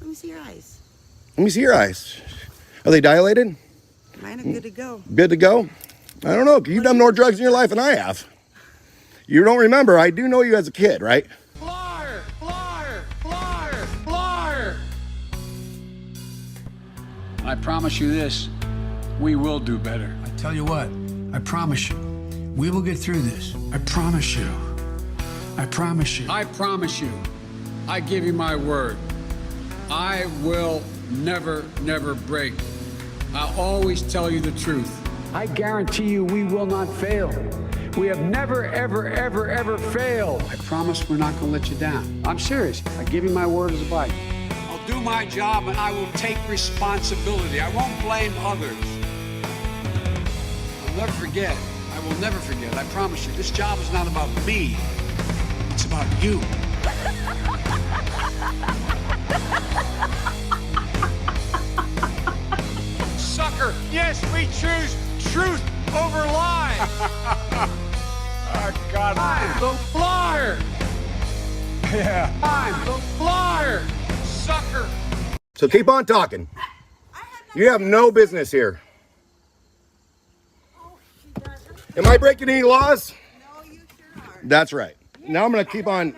Let me see your eyes. Let me see your eyes. Are they dilated? Mine are good to go. Good to go? I don't know. You've done more drugs in your life than I have. You don't remember. I do know you as a kid, right? Flyer! Flyer! Flyer! Flyer! I promise you this, we will do better. I tell you what, I promise you, we will get through this. I promise you. I promise you. I promise you, I give you my word. I will never break. I'll always tell you the truth. I guarantee you we will not fail. We have never, ever failed. I promise we're not going to let you down. I'm serious. I give you my word as a bike. I'll do my job and I will take responsibility. I won't blame others. I'll never forget. I will never forget. I promise you. This job is not about me. It's about you. Sucker, yes, we choose truth over lies. Oh, God. I'm the flyer. Yeah. I'm the flyer. Sucker. So keep on talking. You have no business here. Am I breaking any laws? No, you sure are. That's right. Now I'm going to keep on.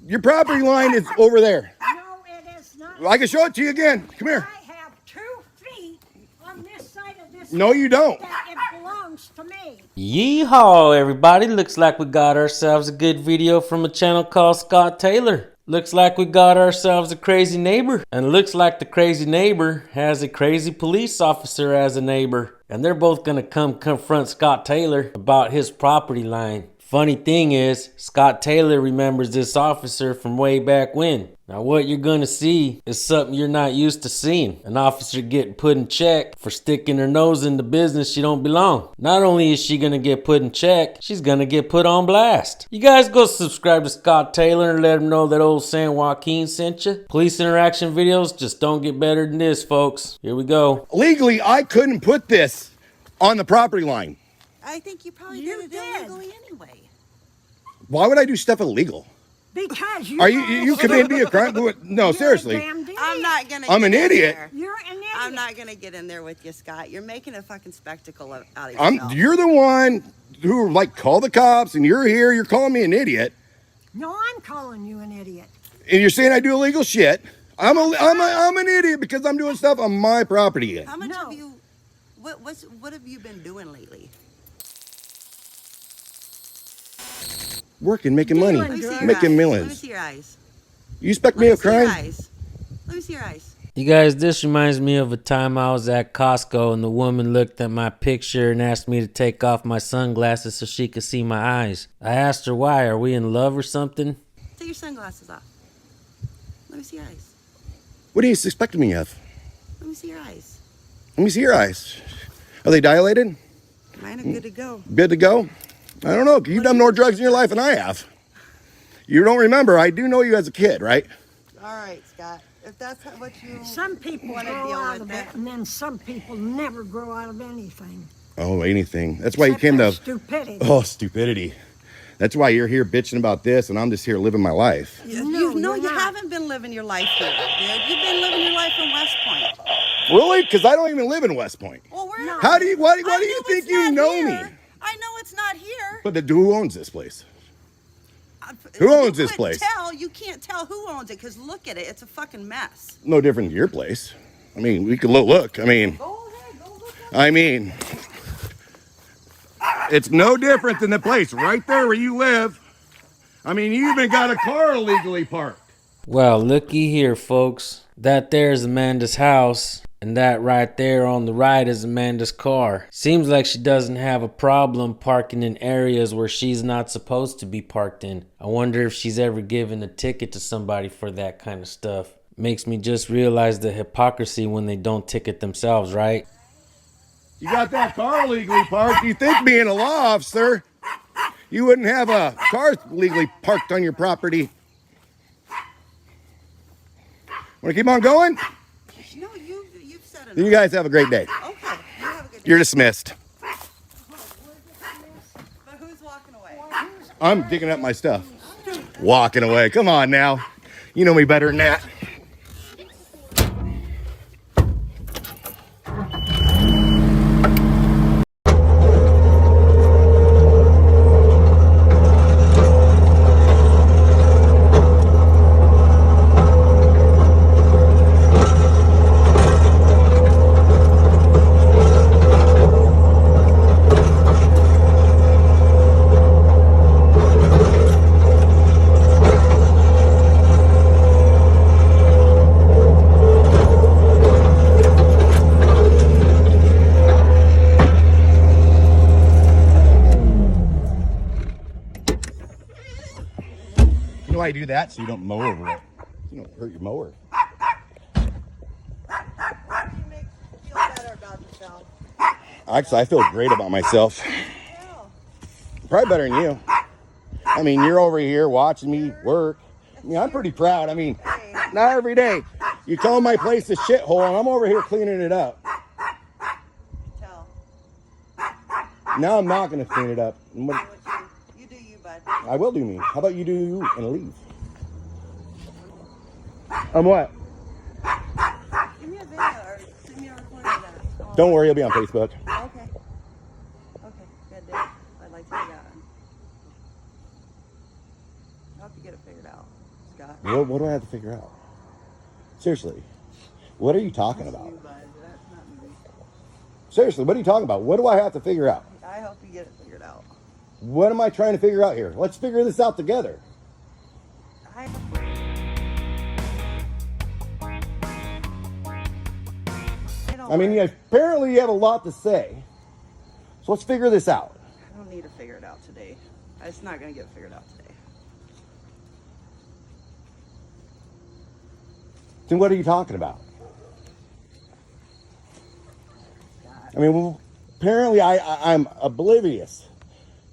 Your property line is over there. No, it is not. I can show it to you again. Come here. I have 2 feet on this side of this. No, you don't. That it belongs to me. Yeehaw, everybody. Looks like we got ourselves a good video from a channel called Scott Taylor. Looks like we got ourselves a crazy neighbor. And looks like the crazy neighbor has a crazy police officer as a neighbor. And they're both gonna come confront Scott Taylor about his property line. Funny thing is, Scott Taylor remembers this officer from way back when. Now what you're gonna see is something you're not used to seeing. An officer getting put in check for sticking her nose in the business she don't belong. Not only is she gonna get put in check, she's gonna get put on blast. You guys go subscribe to Scott Taylor and let him know that old San Joaquin sent you. Police interaction videos just don't get better than this, folks. Here we go. Legally, I couldn't put this on the property line. I think you probably You did it did. illegally anyway. Why would I do stuff illegal? Because you Are you committed me a crime? No, seriously. I'm not gonna. I'm an get in idiot. there. You're an idiot. I'm not gonna get in there with you, Scott. You're making a fucking spectacle out of yourself. You're the one who call the cops, and you're here. You're calling me an idiot, No, I'm calling you an idiot. and you're saying I do illegal shit. I'm an idiot because I'm doing stuff on my property. How much No. have you? What have you been doing lately? Working, making money, Let me see your making eyes. Let me millions. see your eyes. You expect me Let of me see your crime? eyes. Let me see your eyes. You guys, this reminds me of a time I was at Costco and the woman looked at my picture and asked me to take off my sunglasses so she could see my eyes. I asked her why. Are we in love or something? Take your sunglasses off. Let me see your eyes. What are you expecting me of? Let me see your eyes. Let me see your eyes. Are they dilated? Mine are good to go. Good to go? I don't know. You've done more drugs in your life than I have. You don't remember. I do know you as a kid, right? All right, Scott. If that's what you Some people want to grow deal out with, of it, and then some people never grow out of anything. Oh, anything. That's why you Except came for to... stupidity. Oh, stupidity. That's why you're here bitching about this, and I'm just here living my life. you you're not. haven't been living your life here, dude. You've been living your life in West Point. Really? Because I don't even live in West Point. Well, we're No. How do you... Why do I you know think it's you not know here. me? I know it's not here. But who owns this place? Who owns this place? You can't tell who owns it because look at it. It's a fucking mess. No different than your place. I mean, we could look. I mean... Go ahead. Go look at it. I mean... It's no different than the place right there where you live. I mean, you even got a car illegally parked. Well, looky here, folks. That there is Amanda's house, and that right there on the right is Amanda's car. Seems like she doesn't have a problem parking in areas where she's not supposed to be parked in. I wonder if she's ever given a ticket to somebody for that kind of stuff. Makes me just realize the hypocrisy when they don't ticket themselves, right? You got that car illegally parked. You think being a law officer, you wouldn't have a car legally parked on your property. Want to keep on going? No, you've said enough. Then you guys have a great day. Okay. You have a good day. You're dismissed. But who's walking away? I'm digging up my stuff. Walking away. Come on now. You know me better than that. why I do that? So you don't mow over it. You don't hurt your mower. What do you make you feel better about yourself? Actually, I feel great about myself. Probably better than you. I mean, you're over here watching me work. I mean, I'm pretty proud. I mean, not every day. You call my place a shithole, and I'm over here cleaning it up. Tell. Now I'm not going to clean it up. You do you, bud. I will do me. How about you do you and leave? What? Give me a video or send me a recording of that. Don't worry, it'll be on Facebook. Okay. Okay, good deal. I'd like to see that. I hope you get it figured out, Scott. What do I have to figure out? Seriously, what are you talking about? You, bud. That's not me. Seriously, what are you talking about? What do I have to figure out? I hope you get it figured out. What am I trying to figure out here? Let's figure this out together. I mean, apparently you have a lot to say. So let's figure this out. I don't need to figure it out today. It's not going to get figured out today. Then what are you talking about? I mean, well, apparently I'm oblivious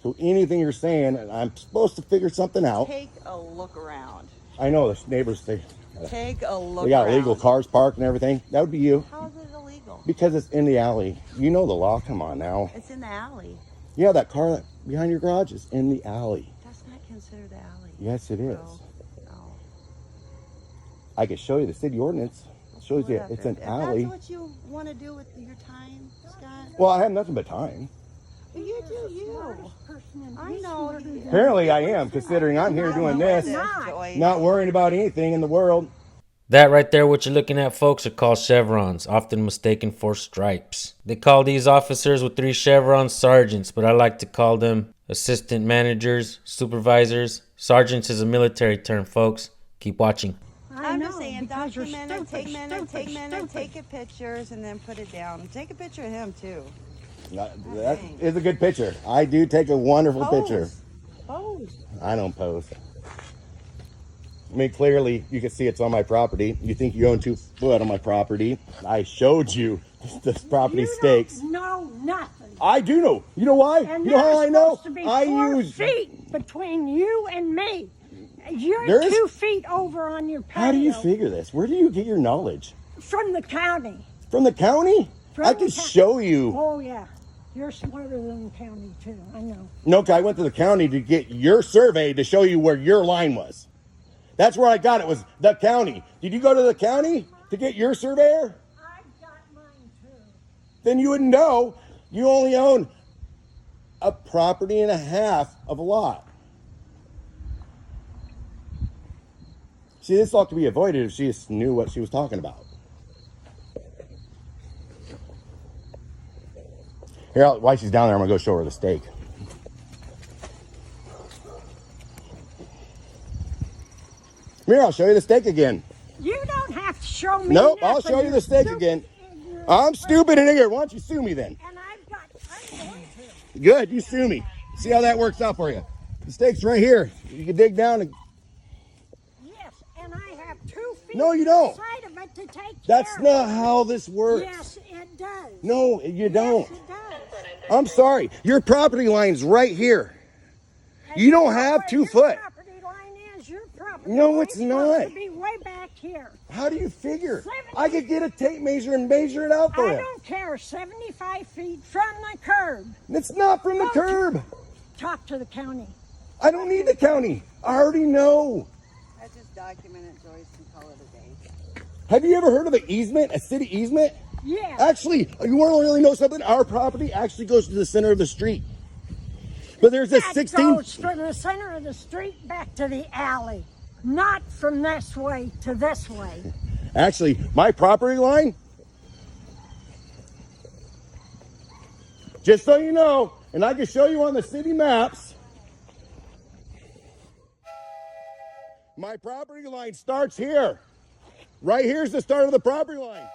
to anything you're saying, and I'm supposed to figure something out. Take a look around. I know the neighbors, they got illegal cars parked and everything. That would be you. How is it illegal? Because it's in the alley. You know the law. Come on now. It's in the alley. Yeah, that car that behind your garage is in the alley. That's not considered the alley. Yes, it is. No. I can show you the city ordinance. It shows you it's an alley. If that's what you want to do with your time, Scott. Well, I have nothing but time. You do you. I know. Apparently I am, considering I'm here doing this, not worrying about anything in the world. That right there, what you're looking at, folks, are called chevrons, often mistaken for stripes. They call these officers with 3 chevrons sergeants, but I like to call them assistant managers, supervisors. Sergeants is a military term, folks. Keep watching. I'm just saying, document it, take it pictures, and then put it down. Take a picture of him, too. That is a good picture. I do take a wonderful picture. Pose. I don't pose. I mean, clearly, you can see it's on my property. You think you own 2 foot on my property. I showed you the property stakes. No, nothing. I do know. You know why? And you know how I know? To be I 4 use. feet between you and me. You're There is- 2 feet over on your patio. How do you figure this? Where do you get your knowledge? From the county. From the county? From I the can county. show you. Oh, yeah. You're smarter than the county, too. I know. No, I went to the county to get your survey to show you where your line was. That's where I got it, was the county. Did you go to the county to get your surveyor? I got mine, too. Then you wouldn't know. You only own a property and a half of a lot. See, this all could be avoided if she just knew what she was talking about. Here, while she's down there, I'm going to go show her the steak. Here, I'll show you the steak again. You don't have to show me Nope, nothing. I'll show you the steak You're again. stupid. I'm stupid in here. Why don't you sue me then? And I'm going to. Good, you sue me. See how that works out for you. The steak's right here. You can dig down and... Yes, and I have 2 feet No, you don't. inside of it to take That's care not of. how this works. Yes, it does. No, you don't. Yes, it does. I'm sorry. Your property line's right here. And You don't know have where 2 your foot. property line is. Your property No, line's it's supposed not. to be way back here. How do you figure? 70. I could get a tape measure and measure it out for I you. don't care. 75 feet from the curb. It's not from the Go curb. Talk to the county. I don't need the county. I already know. I just document it, Joyce, and call it a day. Have you ever heard of an easement, a city easement? Yeah. Actually, you want to really know something? Our property actually goes to the center of the street. But there's a That 16... goes from the center of the street back to the alley. Not from this way to this way. Actually, my property line, just so you know, and I can show you on the city maps, my property line starts here. Right here's the start of the property line.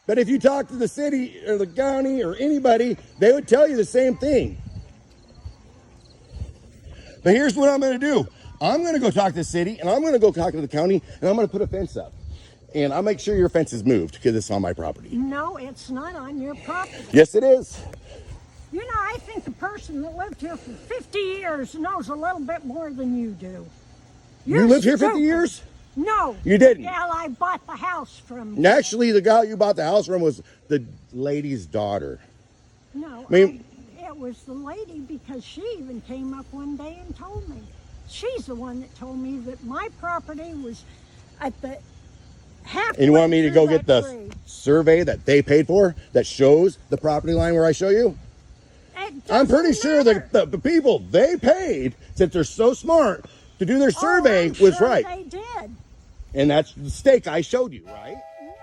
But if you talk to the city or the county or anybody, they would tell you the same thing. But here's what I'm going to do. I'm going to go talk to the city, and I'm going to go talk to the county, and I'm going to put a fence up. And I'll make sure your fence is moved because it's on my property. No, it's not on your property. Yes, it is. You know, I think the person that lived here for 50 years knows a little bit more than you do. You lived here 50 years? No. You didn't. Yeah, I bought the house from. Actually, the guy you bought the house from was the lady's daughter. No, I mean, it was the lady, because she even came up one day and told me. She's the one that told me that my property was at the halfway. and you want me to through go get the that tree. survey that they paid for that shows the property line where I show you? I'm pretty sure that the people they paid, since they're so smart to do their survey, I'm was sure right. They did. And that's the stake I showed you, right? No.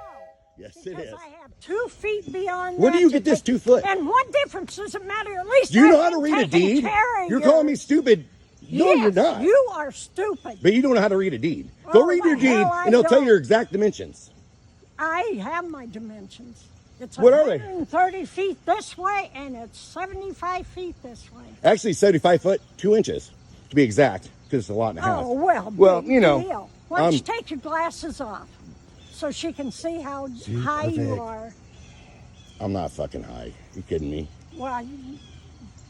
Yes, it Because is. I have 2 feet beyond. Where do that you to get this take- 2 foot? And what difference does it matter? At least Do you know I've how to been read a taking deed? care of You're calling me yours. stupid. No, Yes, you're not. You are stupid. But you don't know how to read a deed. Go Oh, read the your deed, hell I and it'll tell you don't. your exact dimensions. I have my dimensions. It's What are they? 130 feet this way, and it's 75 feet this way. Actually, 75 foot, 2 inches, to be exact, because it's a lot and a half. Oh, well, Well, big you know, deal. Why don't you take your glasses off so she can see how high you okay. are? I'm not fucking high. You kidding me? Well,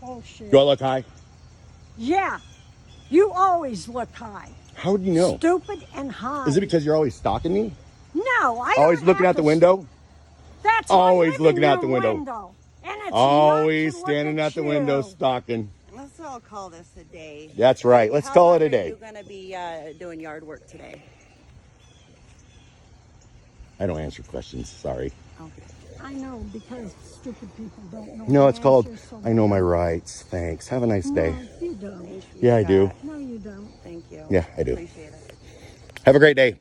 bullshit. Do I look high? Yeah, you always look high. How do you know? Stupid and high. Is it because you're always stalking me? No, I Always don't looking have out the to- window? That's Always I live looking in out the your window. And it's Always not to look standing at out the you. window stalking. Let's all call this a day. That's right. Let's How call long it a Are day. you going to be doing yard work today? I don't answer questions. Sorry. Okay. I know, because stupid people don't know. No, the it's called answers, so I know my rights. Thanks. Have a nice day. No, you don't. Yeah, I do. No, you don't. Thank you. Yeah, I do. Appreciate it. Have a great day.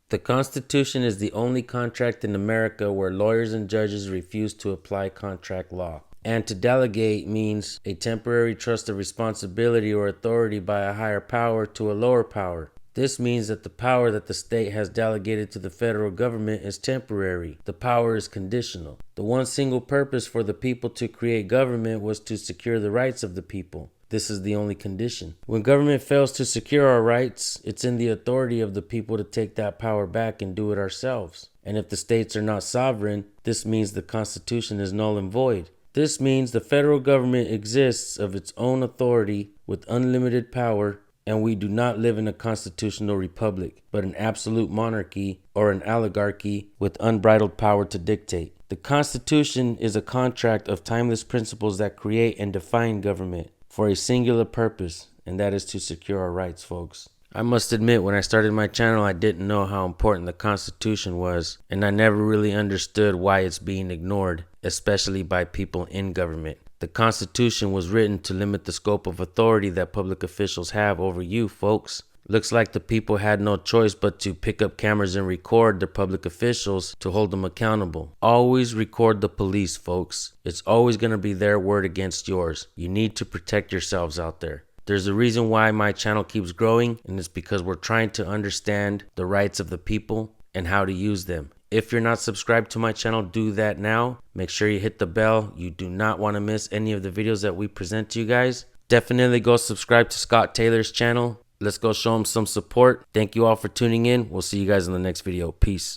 The Constitution is the only contract in America where lawyers and judges refuse to apply contract law. And to delegate means a temporary trust of responsibility or authority by a higher power to a lower power. This means that the power that the state has delegated to the federal government is temporary. The power is conditional. The one single purpose for the people to create government was to secure the rights of the people. This is the only condition. When government fails to secure our rights, it's in the authority of the people to take that power back and do it ourselves. And if the states are not sovereign, this means the Constitution is null and void. This means the federal government exists of its own authority with unlimited power, and we do not live in a constitutional republic, but an absolute monarchy or an oligarchy with unbridled power to dictate. The Constitution is a contract of timeless principles that create and define government for a singular purpose, and that is to secure our rights, folks. I must admit, when I started my channel, I didn't know how important the Constitution was, and I never really understood why it's being ignored, especially by people in government. The Constitution was written to limit the scope of authority that public officials have over you, folks. Looks like the people had no choice but to pick up cameras and record their public officials to hold them accountable. Always record the police, folks. It's always going to be their word against yours. You need to protect yourselves out there. There's a reason why my channel keeps growing, and it's because we're trying to understand the rights of the people and how to use them. If you're not subscribed to my channel, do that now. Make sure you hit the bell. You do not want to miss any of the videos that we present to you guys. Definitely go subscribe to Scott Taylor's channel. Let's go show him some support. Thank you all for tuning in. We'll see you guys in the next video. Peace.